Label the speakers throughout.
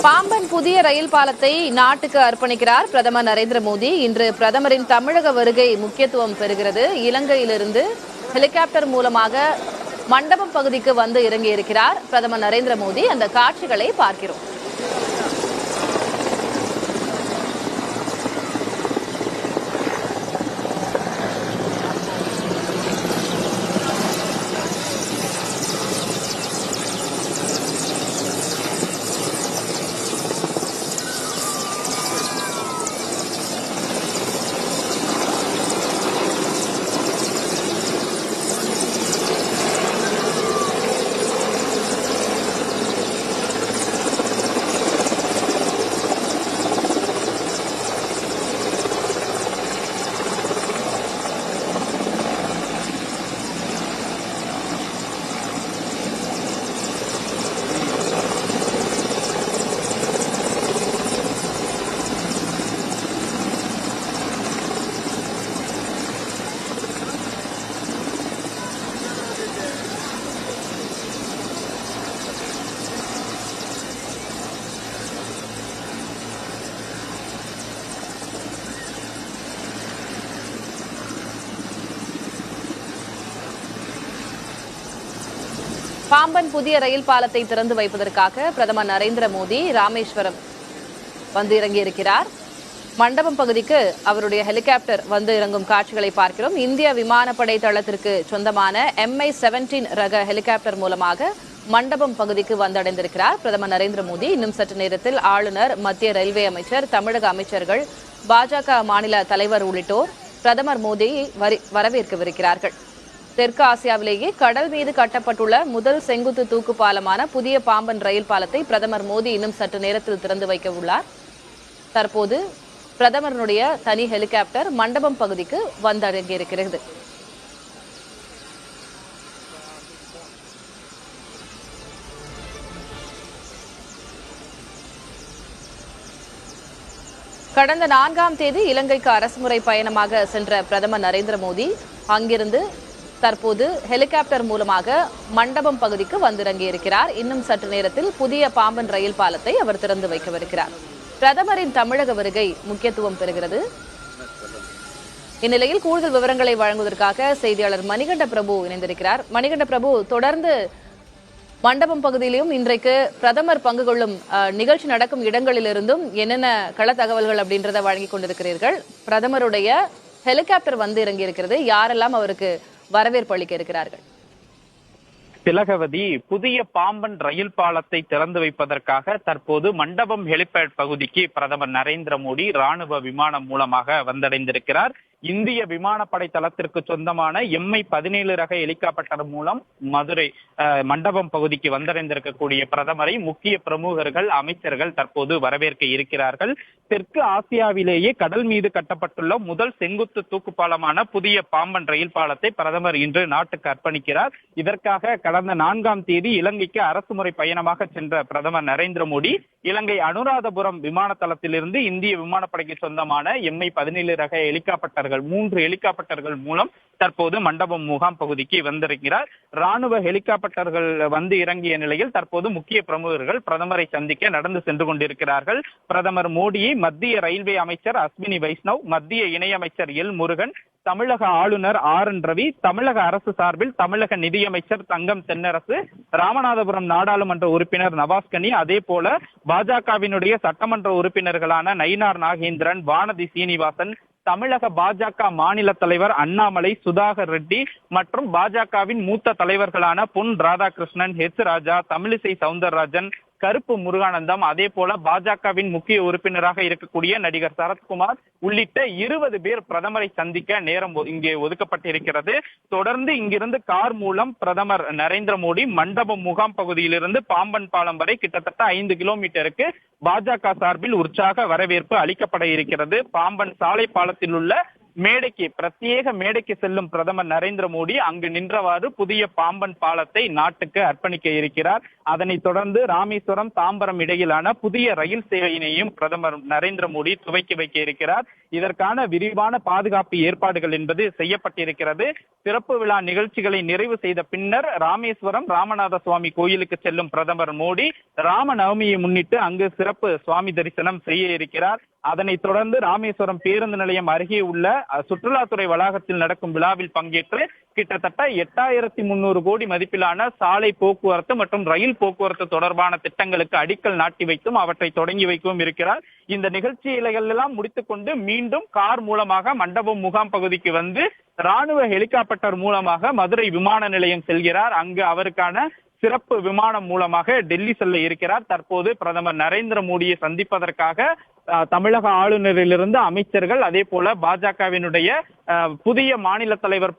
Speaker 1: பாம்பன் புதிய ரயில் பாலத்தை நாட்டுக்கு அர்ப்பணிக்கிறார் பிரதமர் நரேந்திர மோடி. இன்று பிரதமரின் தமிழக வருகை முக்கியத்துவம் பெறுகிறது. இலங்கையிலிருந்து ஹெலிகாப்டர் மூலமாக மண்டபம் பகுதிக்கு வந்து இறங்கியிருக்கிறார் பிரதமர் நரேந்திர மோடி. அந்த காட்சிகளை பார்க்கிறோம். பாம்பன் புதிய ரயில் பாலத்தை திறந்து வைப்பதற்காக பிரதமர் நரேந்திர மோடி ராமேஸ்வரம் வந்து இறங்கியிருக்கிறார். மண்டபம் பகுதிக்கு அவருடைய ஹெலிகாப்டர் வந்து இறங்கும் காட்சிகளை பார்க்கிறோம். இந்திய விமானப்படை தளத்திற்கு சொந்தமான MI-17 ரக ஹெலிகாப்டர் மூலமாக மண்டபம் பகுதிக்கு வந்தடைந்திருக்கிறார் பிரதமர் நரேந்திர மோடி. இன்னும் சற்று நேரத்தில் ஆளுநர், மத்திய ரயில்வே அமைச்சர், தமிழக அமைச்சர்கள், பாஜக மாநில தலைவர் உள்ளிட்டோர் பிரதமர் மோடியை வரவேற்கவிருக்கிறார்கள். தெற்கு ஆசியாவிலேயே கடல் மீது கட்டப்பட்டுள்ள முதல் செங்குத்து தூக்கு பாலமான புதிய பாம்பன் ரயில் பாலத்தை பிரதமர் மோடி இன்னும் சற்று நேரத்தில் திறந்து வைக்க உள்ளார். தற்போது பிரதமருடைய தனி ஹெலிகாப்டர் மண்டபம் பகுதிக்கு வந்தடங்கியிருக்கிறது. கடந்த 4ஆம் தேதி இலங்கைக்கு அரசுமுறை பயணமாக சென்ற பிரதமர் நரேந்திர மோடி அங்கிருந்து தற்போது ஹெலிகாப்டர் மூலமாக மண்டபம் பகுதிக்கு வந்திறங்கியிருக்கிறார். இன்னும் சற்று நேரத்தில் புதிய பாம்பன் ரயில் பாலத்தை அவர் திறந்து வைக்கவிருக்கிறார். பிரதமரின் தமிழக வருகை முக்கியத்துவம் பெறுகிறது. இந்நிலையில் கூடுதல் விவரங்களை வழங்குவதற்காக செய்தியாளர் மணிகண்ட பிரபு இணைந்திருக்கிறார். மணிகண்ட பிரபு, தொடர்ந்து மண்டபம் பகுதியிலும் இன்றைக்கு பிரதமர் பங்கு கொள்ளும் நிகழ்ச்சி நடக்கும் இடங்களிலிருந்தும் என்னென்ன கள தகவல்கள் அப்படின்றத வழங்கிக் கொண்டிருக்கிறீர்கள்? பிரதமருடைய ஹெலிகாப்டர் வந்து இறங்கியிருக்கிறது. யாரெல்லாம் அவருக்கு வரவேற்பு அளிக்க இருக்கிறார்கள்?
Speaker 2: திலகவதி, புதிய பாம்பன் ரயில் பாலத்தை திறந்து வைப்பதற்காக தற்போது மண்டபம் ஹெலிபேட் பகுதிக்கு பிரதமர் நரேந்திர மோடி ராணுவ விமானம் மூலமாக வந்தடைந்திருக்கிறார். இந்திய விமானப்படை தளத்திற்கு சொந்தமான MI-17 ரக ஹெலிகாப்டர் மூலம் மதுரை மண்டபம் பகுதிக்கு வந்தடைந்திருக்கக்கூடிய பிரதமரை முக்கிய பிரமுகர்கள், அமைச்சர்கள் தற்போது வரவேற்க இருக்கிறார்கள். தெற்கு ஆசியாவிலேயே கடல் மீது கட்டப்பட்டுள்ள முதல் செங்குத்து தூக்கு பாலமான புதிய பாம்பன் ரயில் பாலத்தை பிரதமர் இன்று நாட்டுக்கு அர்ப்பணிக்கிறார். இதற்காக கடந்த 4ஆம் தேதி இலங்கைக்கு அரசுமுறை பயணமாக சென்ற பிரதமர் நரேந்திர மோடி இலங்கை அனுராதபுரம் விமான தளத்திலிருந்து இந்திய விமானப்படைக்கு சொந்தமான MI-17 ரக ஹெலிகாப்டர்கள் 3 ஹெலிகாப்டர்கள் மூலம் தற்போது மண்டபம் முகாம் பகுதிக்கு வந்திருக்கிறார். ராணுவ ஹெலிகாப்டர்கள் வந்து இறங்கிய நிலையில் தற்போது முக்கிய பிரமுகர்கள் பிரதமரை சந்திக்க நடந்து சென்று கொண்டிருக்கிறார்கள். பிரதமர் மோடியை மத்திய ரயில்வே அமைச்சர் அஸ்வினி வைஷ்ணவ், மத்திய இணையமைச்சர் எல் முருகன், தமிழக ஆளுநர் RN ரவி, தமிழக அரசு சார்பில் தமிழக நிதியமைச்சர் தங்கம் தென்னரசு, ராமநாதபுரம் நாடாளுமன்ற உறுப்பினர் நவாஸ்கனி, அதே போல பாஜகவினுடைய சட்டமன்ற உறுப்பினர்களான நயினார் நாகேந்திரன், வானதி சீனிவாசன், தமிழக பாஜக மாநில தலைவர் அண்ணாமலை, சுதாகர் ரெட்டி மற்றும் பாஜகவின் மூத்த தலைவர்களான பொன் ராதாகிருஷ்ணன், ராஜா, தமிழிசை சவுந்தரராஜன், கருப்பு முருகானந்தம், அதே போல பாஜகவின் முக்கிய உறுப்பினராக இருக்கக்கூடிய நடிகர் சரத்குமார் உள்ளிட்ட 20 பேர் பிரதமரை சந்திக்க நேரம் இங்கே ஒதுக்கப்பட்டிருக்கிறது. தொடர்ந்து இங்கிருந்து கார் மூலம் பிரதமர் நரேந்திர மோடி மண்டபம் முகாம் பகுதியிலிருந்து பாம்பன் பாலம் வரை கிட்டத்தட்ட 5 கிலோமீட்டருக்கு பாஜக சார்பில் உற்சாக வரவேற்பு அளிக்கப்பட இருக்கிறது. பாம்பன் சாலை பாலத்தில் உள்ள பிரத்யேக மேடைக்கு செல்லும் பிரதமர் நரேந்திர மோடி அங்கு நின்றவாறு புதிய பாம்பன் பாலத்தை நாட்டுக்கு அர்ப்பணிக்க இருக்கிறார். அதனைத் தொடர்ந்து ராமேஸ்வரம் தாம்பரம் இடையிலான புதிய ரயில் சேவையினையும் பிரதமர் நரேந்திர மோடி துவக்கி வைக்க இருக்கிறார். இதற்கான விரிவான பாதுகாப்பு ஏற்பாடுகள் என்பது செய்யப்பட்டிருக்கிறது. சிறப்பு விழா நிகழ்ச்சிகளை நிறைவு செய்த பின்னர் ராமேஸ்வரம் ராமநாத சுவாமி கோயிலுக்கு செல்லும் பிரதமர் மோடி ராமநவமியை முன்னிட்டு அங்கு சிறப்பு சுவாமி தரிசனம் செய்ய இருக்கிறார். அதனைத் தொடர்ந்து ராமேஸ்வரம் பேருந்து நிலையம் அருகே உள்ள சுற்றுலாத்துறை வளாகத்தில் நடக்கும் விழாவில் பங்கேற்று கிட்டத்தட்ட 8300 கோடி மதிப்பிலான சாலை போக்குவரத்து மற்றும் ரயில் போக்குவரத்து தொடர்பான திட்டங்களுக்கு அடிக்கல் நாட்டி வைத்தும் அவற்றை தொடங்கி வைக்கவும் இருக்கிறார். இந்த நிகழ்ச்சிகள் எல்லாம் முடித்துக் கொண்டு மீண்டும் கார் மூலமாக மண்டபம் முகாம் பகுதிக்கு வந்து ராணுவ ஹெலிகாப்டர் மூலமாக மதுரை விமான நிலையம் செல்கிறார். அங்கு அவருக்கான சிறப்பு விமானம் மூலமாக டெல்லி செல்ல இருக்கிறார். தற்போது பிரதமர் நரேந்திர மோடியை சந்திப்பதற்காக தமிழக ஆளுநரிலிருந்து அமைச்சர்கள், அதே போல பாஜகவினுடைய புதிய மாநில தலைவர்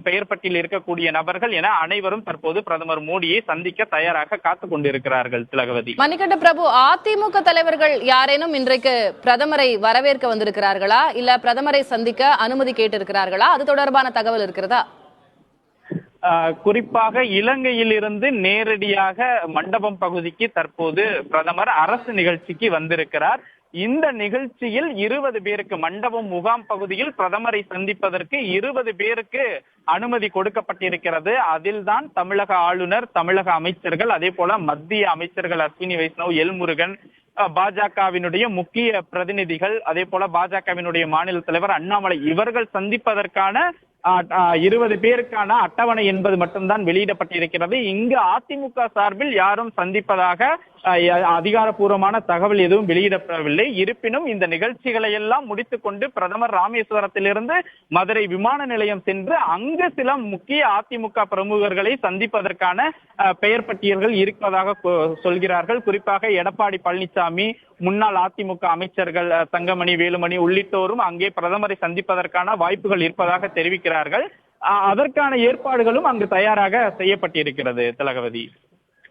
Speaker 2: பெயர் பட்டியலில் இருக்கக்கூடிய நபர்கள் என அனைவரும் தற்போது பிரதமர் மோடியை சந்திக்க தயாராக காத்துக் கொண்டிருக்கிறார்கள். திலகவதி.
Speaker 1: மணிகண்ட பிரபு, அதிமுக தலைவர்கள் யாரேனும் இன்றைக்கு பிரதமரை வரவேற்க வந்திருக்கிறார்களா, இல்ல பிரதமரை சந்திக்க அனுமதி கேட்டிருக்கிறார்களா? அது தொடர்பான தகவல் இருக்கிறதா?
Speaker 2: குறிப்பாக இலங்கையில் இருந்து நேரடியாக மண்டபம் பகுதிக்கு தற்போது பிரதமர் அரசு நிகழ்ச்சிக்கு வந்திருக்கிறார். இந்த நிகழ்ச்சியில் 20 பேருக்கு மண்டபம் முகாம் பகுதியில் பிரதமரை சந்திப்பதற்கு 20 பேருக்கு அனுமதி கொடுக்கப்பட்டிருக்கிறது. அதில்தான் தமிழக ஆளுநர், தமிழக அமைச்சர்கள், அதே போல மத்திய அமைச்சர்கள் அஸ்வினி வைஷ்ணவ், எல் முருகன், பாஜகவினுடைய முக்கிய பிரதிநிதிகள், அதே போல பாஜகவினுடைய மாநில தலைவர் அண்ணாமலை இவர்கள் சந்திப்பதற்கான 20 பேருக்கான அட்டவணை என்பது மட்டும்தான் வெளியிடப்பட்டிருக்கிறது. இங்கு அதிமுக சார்பில் யாரும் சந்திப்பதாக அதிகாரப்பூர்வமான தகவல் எதுவும் வெளியிடப்படவில்லை. இருப்பினும் இந்த நிகழ்ச்சிகளை எல்லாம் முடித்துக் கொண்டு பிரதமர் ராமேஸ்வரத்திலிருந்து மதுரை விமான நிலையம் சென்று அங்கு சில முக்கிய அதிமுக பிரமுகர்களை சந்திப்பதற்கான பெயர் பட்டியல்கள் இருப்பதாக சொல்கிறார்கள். குறிப்பாக எடப்பாடி பழனிசாமி, முன்னாள் அதிமுக அமைச்சர்கள் தங்கமணி, வேலுமணி உள்ளிட்டோரும் அங்கே பிரதமரை சந்திப்பதற்கான வாய்ப்புகள் இருப்பதாக தெரிவிக்கிறார்கள். அதற்கான ஏற்பாடுகளும் அங்கு தயாராக செய்யப்பட்டிருக்கிறது. திலகவதி.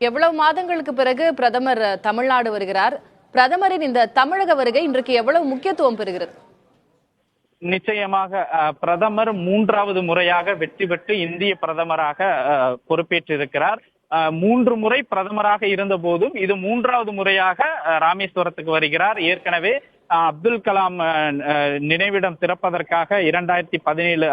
Speaker 1: எவ்வளவு மாதங்களுக்கு பிறகு பிரதமர் தமிழ்நாடு வருகிறார்? பிரதமரின் இந்த தமிழக வருகை இன்றைக்கு எவ்வளவு முக்கியத்துவம் பெறுகிறது?
Speaker 2: நிச்சயமாக பிரதமர் 3வது முறையாக வெற்றி பெற்று இந்திய பிரதமராக பொறுப்பேற்றிருக்கிறார். 3 முறை பிரதமராக இருந்த போதும் இது 3வது முறையாக ராமேஸ்வரத்துக்கு வருகிறார். ஏற்கனவே அப்துல் கலாம் நினைவிடம் திறப்பதற்காக 2017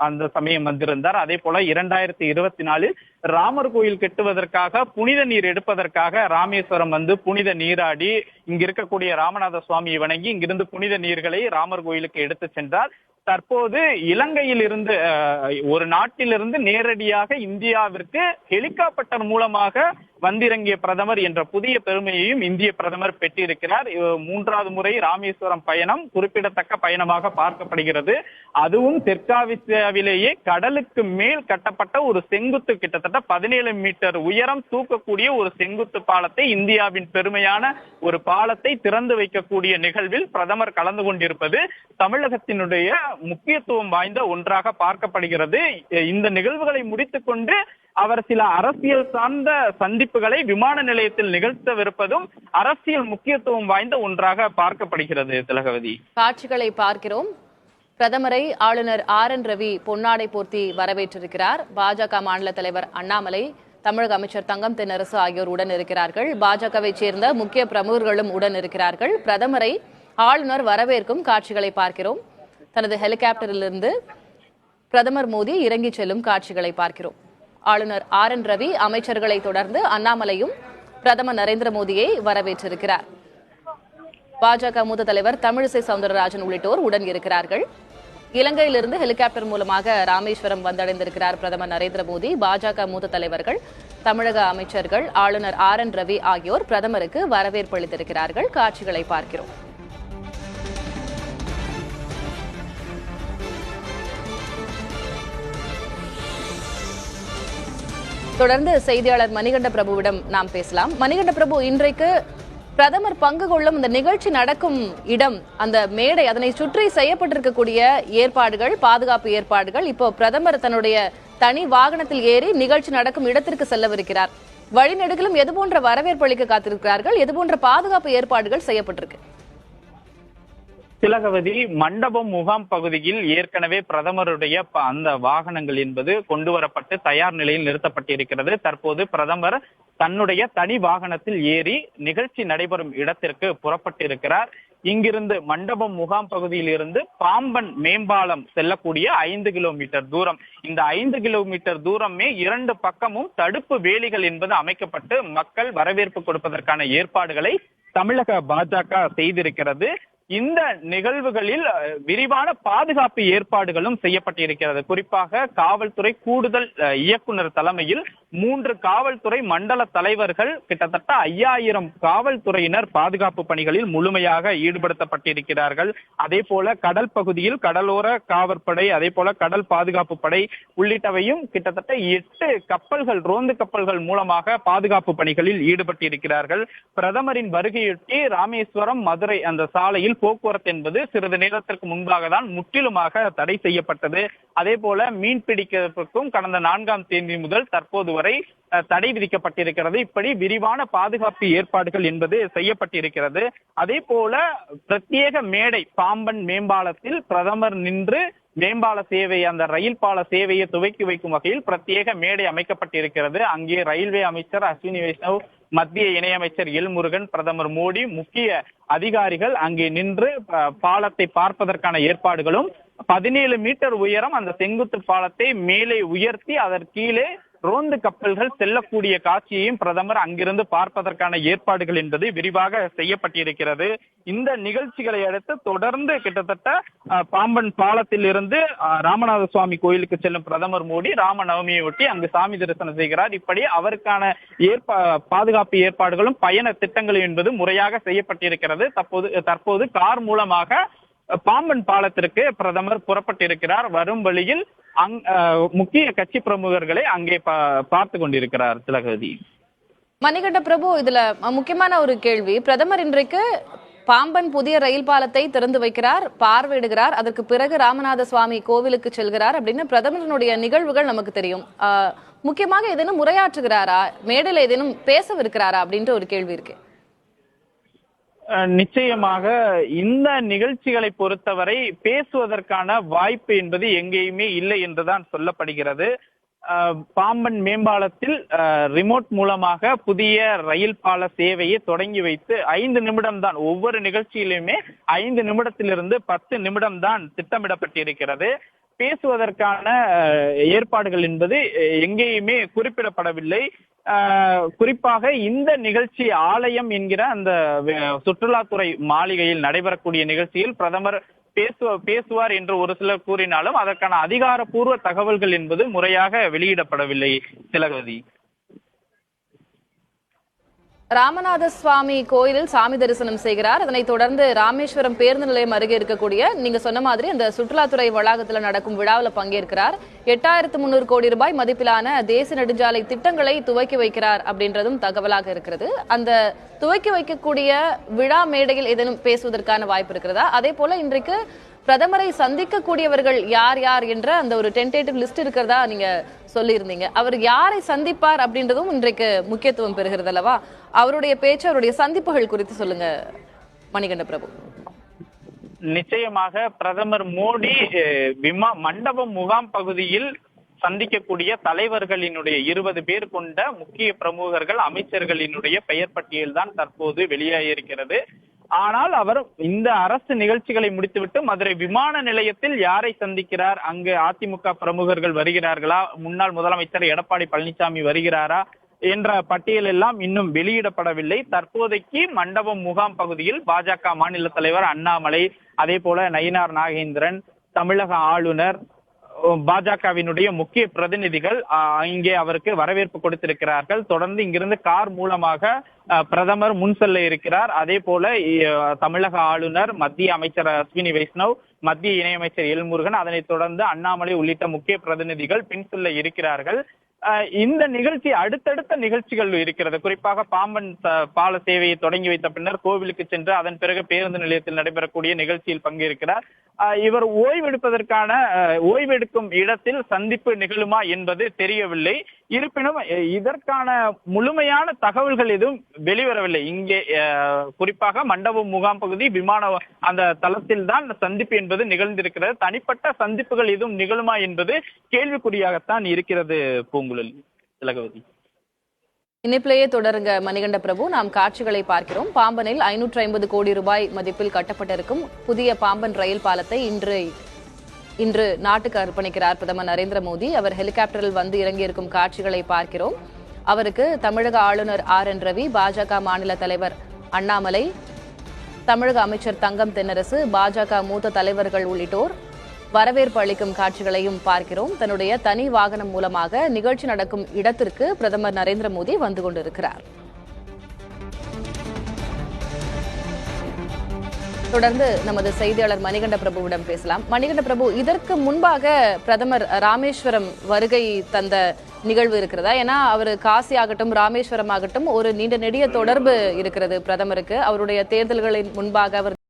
Speaker 2: அந்த சமயம் வந்திருந்தார். அதே போல 2024 ராமர் கோயில் கட்டுவதற்காக புனித நீர் எடுப்பதற்காக ராமேஸ்வரம் வந்து புனித நீராடி இங்க இருக்கக்கூடிய ராமநாத சுவாமியை வணங்கி இங்கிருந்து புனித நீர்களை ராமர் கோயிலுக்கு எடுத்து சென்றார். தற்போது இலங்கையில் இருந்து ஒரு நாட்டிலிருந்து நேரடியாக இந்தியாவிற்கு ஹெலிகாப்டர் மூலமாக வந்திறங்கிய பிரதமர் என்ற புதிய பெருமையையும் இந்திய பிரதமர் பெற்றிருக்கிறார். 3வது முறை ராமேஸ்வரம் பயணம் குறிப்பிடத்தக்க பயணமாக பார்க்கப்படுகிறது. அதுவும் தெற்காசியாவிலேயே கடலுக்கு மேல் கட்டப்பட்ட ஒரு செங்குத்து, கிட்டத்தட்ட 17 மீட்டர் உயரம் தூக்கக்கூடிய ஒரு செங்குத்து பாலத்தை, இந்தியாவின் பெருமையான ஒரு பாலத்தை திறந்து வைக்கக்கூடிய நிகழ்வில் பிரதமர் கலந்து கொண்டிருப்பது தமிழகத்தினுடைய முக்கியத்துவம் வாய்ந்த ஒன்றாக பார்க்கப்படுகிறது. இந்த நிகழ்வுகளை முடித்துக் கொண்டு அவர் சில அரசியல் சார்ந்த சந்திப்புகளை விமான நிலையத்தில் நிகழ்த்தவிருப்பதும் அரசியல் முக்கியத்துவம் வாய்ந்த ஒன்றாக பார்க்கப்படுகிறது. திலகவதி.
Speaker 1: காட்சிகளை பார்க்கிறோம். பிரதமரை ஆளுநர் RN ரவி பொன்னாடை போர்த்தி வரவேற்றிருக்கிறார். பாஜக மாநில தலைவர் அண்ணாமலை, தமிழக அமைச்சர் தங்கம் தென்னரசு ஆகியோர் உடன் இருக்கிறார்கள். பாஜகவை சேர்ந்த முக்கிய பிரமுகர்களும் உடன் இருக்கிறார்கள். பிரதமரை ஆளுநர் வரவேற்கும் காட்சிகளை பார்க்கிறோம். தனது ஹெலிகாப்டரிலிருந்து பிரதமர் மோடி இறங்கி செல்லும் காட்சிகளை பார்க்கிறோம். ஆளுநர் RN ரவி, அமைச்சர்களை தொடர்ந்து அண்ணாமலையும் பிரதமர் நரேந்திர மோடியை வரவேற்றிருக்கிறார். பாஜக மூத்த தலைவர் தமிழிசை சவுந்தரராஜன் உள்ளிட்டோர் உடன் இருக்கிறார்கள். இலங்கையிலிருந்து ஹெலிகாப்டர் மூலமாக ராமேஸ்வரம் வந்தடைந்திருக்கிறார் பிரதமர் நரேந்திர மோடி. பாஜக மூத்த தலைவர்கள், தமிழக அமைச்சர்கள், ஆளுநர் RN ரவி ஆகியோர் பிரதமருக்கு வரவேற்பு அளித்திருக்கிறார்கள். காட்சிகளை பார்க்கிறோம். தொடர்ந்து செய்தியாளர் மணிகண்ட பிரபுவிடம் நாம் பேசலாம். மணிகண்ட பிரபு, இன்றைக்கு பிரதமர் பங்கு கொள்ளும் இந்த நிகழ்ச்சி நடக்கும் இடம், அந்த மேடை, அதனை சுற்றி செய்யப்பட்டிருக்கக்கூடிய ஏற்பாடுகள், பாதுகாப்பு ஏற்பாடுகள், இப்போ பிரதமர் தன்னுடைய தனி வாகனத்தில் ஏறி நிகழ்ச்சி நடக்கும் இடத்திற்கு செல்லவிருக்கிறார். வழிநெடுகிலும் எது போன்ற வரவேற்பு அளிக்க காத்திருக்கிறார்கள்? எது போன்ற பாதுகாப்பு ஏற்பாடுகள் செய்யப்பட்டிருக்கு?
Speaker 2: திலகவதி, மண்டபம் முகாம் பகுதியில் ஏற்கனவே பிரதமருடைய அந்த வாகனங்கள் என்பது கொண்டு வரப்பட்டு தயார் நிலையில் நிறுத்தப்பட்டிருக்கிறது. தற்போது பிரதமர் தன்னுடைய தனி வாகனத்தில் ஏறி நிகழ்ச்சி நடைபெறும் இடத்திற்கு புறப்பட்டிருக்கிறார். இங்கிருந்து மண்டபம் முகாம் பகுதியில் இருந்து பாம்பன் மேம்பாலம் செல்லக்கூடிய 5 கிலோமீட்டர் தூரம். இந்த 5 கிலோமீட்டர் தூரமே 2 பக்கமும் தடுப்பு வேலிகள் என்பது அமைக்கப்பட்டு மக்கள் வரவேற்பு கொடுப்பதற்கான ஏற்பாடுகளை தமிழக பாஜக செய்திருக்கிறது. இந்த நிகழ்வுகளில் விரிவான பாதுகாப்பு ஏற்பாடுகளும் செய்யப்பட்டிருக்கிறது. குறிப்பாக காவல்துறை கூடுதல் இயக்குனர் தலைமையில் 3 காவல்துறை மண்டல தலைவர்கள் கிட்டத்தட்ட 5000 காவல்துறையினர் பாதுகாப்பு பணிகளில் முழுமையாக ஈடுபடுத்தப்பட்டிருக்கிறார்கள். அதே போல கடல் பகுதியில் கடலோர காவற்படை, அதே போல கடல் பாதுகாப்பு படை உள்ளிட்டவையும் கிட்டத்தட்ட 8 கப்பல்கள், ரோந்து கப்பல்கள் மூலமாக பாதுகாப்பு பணிகளில் ஈடுபட்டிருக்கிறார்கள். பிரதமரின் வருகையொட்டி ராமேஸ்வரம் மதுரை அந்த சாலையில் போக்குவரத்து என்பது சிறிது நேரத்திற்கு முன்பாக தான் முற்றிலுமாக தடை செய்யப்பட்டது. அதே போல மீன் பிடிக்கிறதுக்கும் கடந்த 4ஆம் தேதி முதல் தற்போது வரை தடை விதிக்கப்பட்டிருக்கிறது. இப்படி விரிவான பாதுகாப்பு ஏற்பாடுகள் என்பது செய்யப்பட்டிருக்கிறது. அதே போல பிரத்யேக மேடை பாம்பன் மேம்பாலத்தில் பிரதமர் நின்று மேம்பால சேவை, அந்த ரயில் பால சேவையை துவக்கி வைக்கும் வகையில் பிரத்யேக மேடை அமைக்கப்பட்டிருக்கிறது. அங்கே ரயில்வே அமைச்சர் அஸ்வினி வைஷ்ணவ், மத்திய இணையமைச்சர் எல் முருகன், பிரதமர் மோடி, முக்கிய அதிகாரிகள் அங்கே நின்று பாலத்தை பார்ப்பதற்கான ஏற்பாடுகளும், 17 மீட்டர் உயரம் அந்த செங்குத்து பாலத்தை மேலே உயர்த்தி அதற்கு கீழே ரோந்து கப்பல்கள் செல்லக்கூடிய காட்சியையும் பிரதமர் அங்கிருந்து பார்ப்பதற்கான ஏற்பாடுகள் என்பது விரிவாக செய்யப்பட்டிருக்கிறது. இந்த நிகழ்ச்சிகளை அடுத்து தொடர்ந்து கிட்டத்தட்ட பாம்பன் பாலத்தில் இருந்து ராமநாத சுவாமி கோயிலுக்கு செல்லும் பிரதமர் மோடி ராமநவமியை ஒட்டி அங்கு சாமி தரிசனம் செய்கிறார். இப்படி அவருக்கான பாதுகாப்பு ஏற்பாடுகளும் பயண திட்டங்களும் என்பது முறையாக செய்யப்பட்டிருக்கிறது. தற்போது கார் மூலமாக பாம்பன் பாலத்திற்கு பிரதமர் புறப்பட்டிருக்கிறார். வரும் வழியில் முக்கிய கட்சி பிரமுகர்களை அங்கே பார்த்து கொண்டிருக்கிறார். திலகவதி,
Speaker 1: மணிகண்ட பிரபு, இதுல முக்கியமான ஒரு கேள்வி, பிரதமர் இன்றைக்கு பாம்பன் புதிய ரயில் பாலத்தை திறந்து வைக்கிறார், பார்வையிடுகிறார், அதற்கு பிறகு ராமநாத சுவாமி கோவிலுக்கு செல்கிறார் அப்படின்னு பிரதமரினுடைய நிகழ்வுகள் நமக்கு தெரியும். முக்கியமாக ஏதேனும் உரையாற்றுகிறாரா, மேடையில் ஏதேனும் பேசவிருக்கிறாரா அப்படின்ற ஒரு கேள்வி இருக்கு.
Speaker 2: நிச்சயமாக இந்த நிகழ்ச்சிகளை பொறுத்தவரை பேசுவதற்கான வாய்ப்பு என்பது எங்கேயுமே இல்லை என்றுதான் சொல்லப்படுகிறது. பாம்பன் மேம்பாலத்தில் ரிமோட் மூலமாக புதிய ரயில் பால சேவையை தொடங்கி வைத்து 5 நிமிடம் தான், ஒவ்வொரு நிகழ்ச்சியிலுமே 5 நிமிடத்திலிருந்து 10 நிமிடம் தான் திட்டமிடப்பட்டிருக்கிறது. பேசுவதற்கான ஏற்பாடுகள் என்பது எங்கேயுமே குறிப்பிடப்படவில்லை. குறிப்பாக இந்த நிகழ்ச்சி ஆலயம் என்கிற அந்த சுற்றுலாத்துறை மாளிகையில் நடைபெறக்கூடிய நிகழ்ச்சியில் பிரதமர் பேசுவார் என்று ஒரு சிலர் கூறினாலும் அதற்கான அதிகாரப்பூர்வ தகவல்கள் என்பது முறையாக வெளியிடப்படவில்லை. திலகவதி,
Speaker 1: ராமநாத சுவாமி கோயிலில் சாமி தரிசனம் செய்கிறார். அதனைத் தொடர்ந்து ராமேஸ்வரம் பேருந்து நிலையம் அருகே இருக்கக்கூடிய நீங்க சொன்ன மாதிரி அந்த சுற்றுலாத்துறை வளாகத்தில் நடக்கும் விழாவில் பங்கேற்கிறார். 8300 கோடி ரூபாய் மதிப்பிலான தேசிய நெடுஞ்சாலை திட்டங்களை துவக்கி வைக்கிறார் அப்படின்றதும் தகவலாக இருக்கிறது. அந்த துவக்கி வைக்கக்கூடிய விழா மேடையில் ஏதேனும் பேசுவதற்கான வாய்ப்பு இருக்கிறதா? அதே போல இன்றைக்கு பிரதமரை சந்திக்கக்கூடியவர்கள் யார் யார் என்ற அந்த ஒரு டென்டேட்டிவ் லிஸ்ட் இருக்கிறதா நீங்க சொல்லியிருந்தீங்க. அவர் யாரை சந்திப்பார் அப்படின்றதும் இன்றைக்கு முக்கியத்துவம் பெறுகிறது அல்லவா? அவருடைய பேச்சு, அவருடைய சந்திப்புகள் குறித்து சொல்லுங்க மணிகண்ட பிரபு.
Speaker 2: நிச்சயமாக பிரதமர் மோடி மண்டபம் முகாம் பகுதியில் சந்திக்கக்கூடிய தலைவர்களினுடைய 20 பேர் கொண்ட முக்கிய பிரமுகர்கள், அமைச்சர்களினுடைய பெயர் பட்டியல் தான் தற்போது வெளியாகியிருக்கிறது. ஆனால் அவர் இந்த அரசு நிகழ்ச்சிகளை முடித்துவிட்டு மதுரை விமான நிலையத்தில் யாரை சந்திக்கிறார், அங்கு அதிமுக பிரமுகர்கள் வருகிறார்களா, முன்னாள் முதலமைச்சர் எடப்பாடி பழனிசாமி வருகிறாரா என்ற பட்டியல் எல்லாம் இன்னும் வெளியிடப்படவில்லை. தற்போதைக்கு மண்டபம் முகாம் பகுதியில் பாஜக மாநில தலைவர் அண்ணாமலை, அதே போல நயினார் நாகேந்திரன், தமிழக ஆளுநர், பாஜகவினுடைய முக்கிய பிரதிநிதிகள் இங்கே அவருக்கு வரவேற்பு கொடுத்திருக்கிறார்கள். தொடர்ந்து இங்கிருந்து கார் மூலமாக பிரதமர் முன் செல்ல இருக்கிறார். அதே போல தமிழக ஆளுநர், மத்திய அமைச்சர் அஸ்வினி வைஷ்ணவ், மத்திய இணையமைச்சர் எல் முருகன், அதனைத் தொடர்ந்து அண்ணாமலை உள்ளிட்ட முக்கிய பிரதிநிதிகள் பின் செல்ல இருக்கிறார்கள். இந்த நிகழ்ச்சி அடுத்தடுத்த நிகழ்ச்சிகள் இருக்கிறது. குறிப்பாக பாம்பன் பால சேவையை தொடங்கி வைத்த பின்னர் கோவிலுக்கு சென்று அதன் பிறகு பேருந்து நிலையத்தில் நடைபெறக்கூடிய நிகழ்ச்சியில் பங்கேற்கிறார். இவர் ஓய்வெடுக்கும் இடத்தில் சந்திப்பு நிகழுமா என்பது தெரியவில்லை. இருப்பினும் இதற்கான முழுமையான தகவல்கள் எதுவும் வெளிவரவில்லை. இங்கே குறிப்பாக மண்டபம் முகாம் பகுதி விமான அந்த தளத்தில் தான் சந்திப்பு என்பது நிகழ்ந்திருக்கிறது. தனிப்பட்ட சந்திப்புகள் எதுவும் நிகழுமா என்பது கேள்விக்குறியாகத்தான் இருக்கிறது. பூங்குழலி, திலகவதி.
Speaker 1: இணைப்பிலேயே தொடருங்க மணிகண்ட பிரபு. நாம் காட்சிகளை பார்க்கிறோம். பாம்பனில் 550 கோடி ரூபாய் மதிப்பில் கட்டப்பட்டிருக்கும் புதிய பாம்பன் ரயில் பாலத்தை இன்று நாட்டுக்கு அர்ப்பணிக்கிறார் பிரதமர் நரேந்திர மோடி. அவர் ஹெலிகாப்டரில் வந்து இறங்கியிருக்கும் காட்சிகளை பார்க்கிறோம். அவருக்கு தமிழக ஆளுநர் RN ரவி, பாஜக மாநில தலைவர் அண்ணாமலை, தமிழக அமைச்சர் தங்கம் தென்னரசு, பாஜக மூத்த தலைவர்கள் உள்ளிட்டோர் வரவேற்பு அளிக்கும் காட்சிகளையும் பார்க்கிறோம். தன்னுடைய தனி வாகனம் மூலமாக நிகழ்ச்சி நடக்கும் இடத்திற்கு பிரதமர் நரேந்திர மோடி வந்து கொண்டிருக்கிறார். தொடர்ந்து நமது செய்தியாளர் மணிகண்ட பிரபுவிடம் பேசலாம். மணிகண்ட பிரபு, இதற்கு முன்பாக பிரதமர் ராமேஸ்வரம் வருகை தந்த நிகழ்வு இருக்கிறதா? ஏன்னா அவர் காசி ஆகட்டும் ராமேஸ்வரம் ஆகட்டும் ஒரு நீண்ட நெடிய தொடர்பு இருக்கிறது பிரதமருக்கு. அவருடைய தேர்தல்களின் முன்பாக அவர்